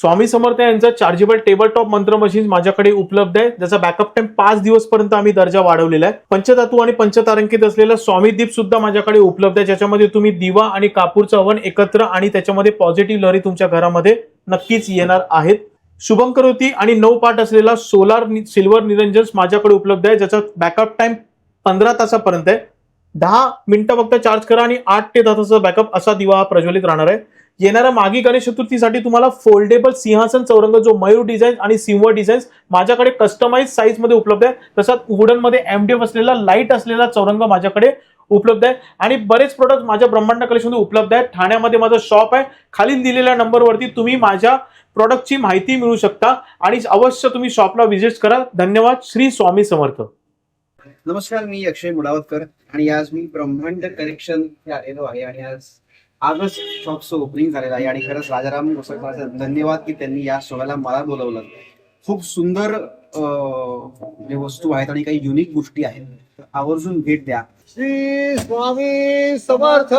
स्वामी समर्थ यांचं chargeable table top मंत्र machine माझ्याकडे उपलब्ध आहे, ज्याचा बॅकअप टाइम 5 दिवस पर्यंत आम्ही दर्जा वाढवलेला आहे. पंचधातू आणि पंचतारांकित असलेला स्वामी दीप सुद्धा माझ्याकडे उपलब्ध आहे, ज्याच्यामध्ये तुम्ही दिवा आणि कापूरचं हवन एकत्र आणि त्याच्यामध्ये पॉझिटिव्ह लहरी तुमच्या घरामध्ये नक्कीच येणार आहेत. शुभंकरोती आणि 9 पार्ट असलेला सोलार सिल्वर निरंजन माझ्याकडे उपलब्ध आहे, ज्याचा बॅकअप टाइम 15 तासापर्यंत आहे. 10 मिनिटं फक्त चार्ज करा आणि 8 ते 10 तासाचा बॅकअप असा दिवा प्रज्वलित राहणार आहे. येणाऱ्या मागी गणेश चतुर्थीसाठी तुम्हाला फोल्डेबल सिंहासन चौरंग जो मयूर डिझाईन आणि सिंह डिझाईन माझ्याकडे कस्टमाइज साईज मध्ये उपलब्ध आहे. तसंच वुडन मध्ये एमडीएफ असलेला लाईट असलेला चौरंग माझ्याकडे उपलब्ध आहे आणि बरेच प्रोडक्ट माझ्या ब्रह्मांड कलेक्शन मध्ये उपलब्ध आहेत. ठाण्यामध्ये माझं शॉप आहे. खाली दिलेल्या नंबरवरती तुम्ही माझ्या प्रोडक्टची माहिती मिळू शकता आणि अवश्य तुम्ही शॉपला व्हिजिट करा. धन्यवाद. श्री स्वामी समर्थ. नमस्कार, मी अक्षय मुडावतकर आणि आज मी ब्रह्मांड कलेक्शन आलेलो आहे आणि आजच शॉपचं ओपनिंग झालेलं आहे आणि खरंच राजाराम घोसळकरांचा धन्यवाद की त्यांनी या सोहळ्याला मला बोलवलं. खूप सुंदर वस्तू आहेत आणि काही युनिक गोष्टी आहेत, तर आवर्जून भेट द्या. श्री स्वामी समर्थ.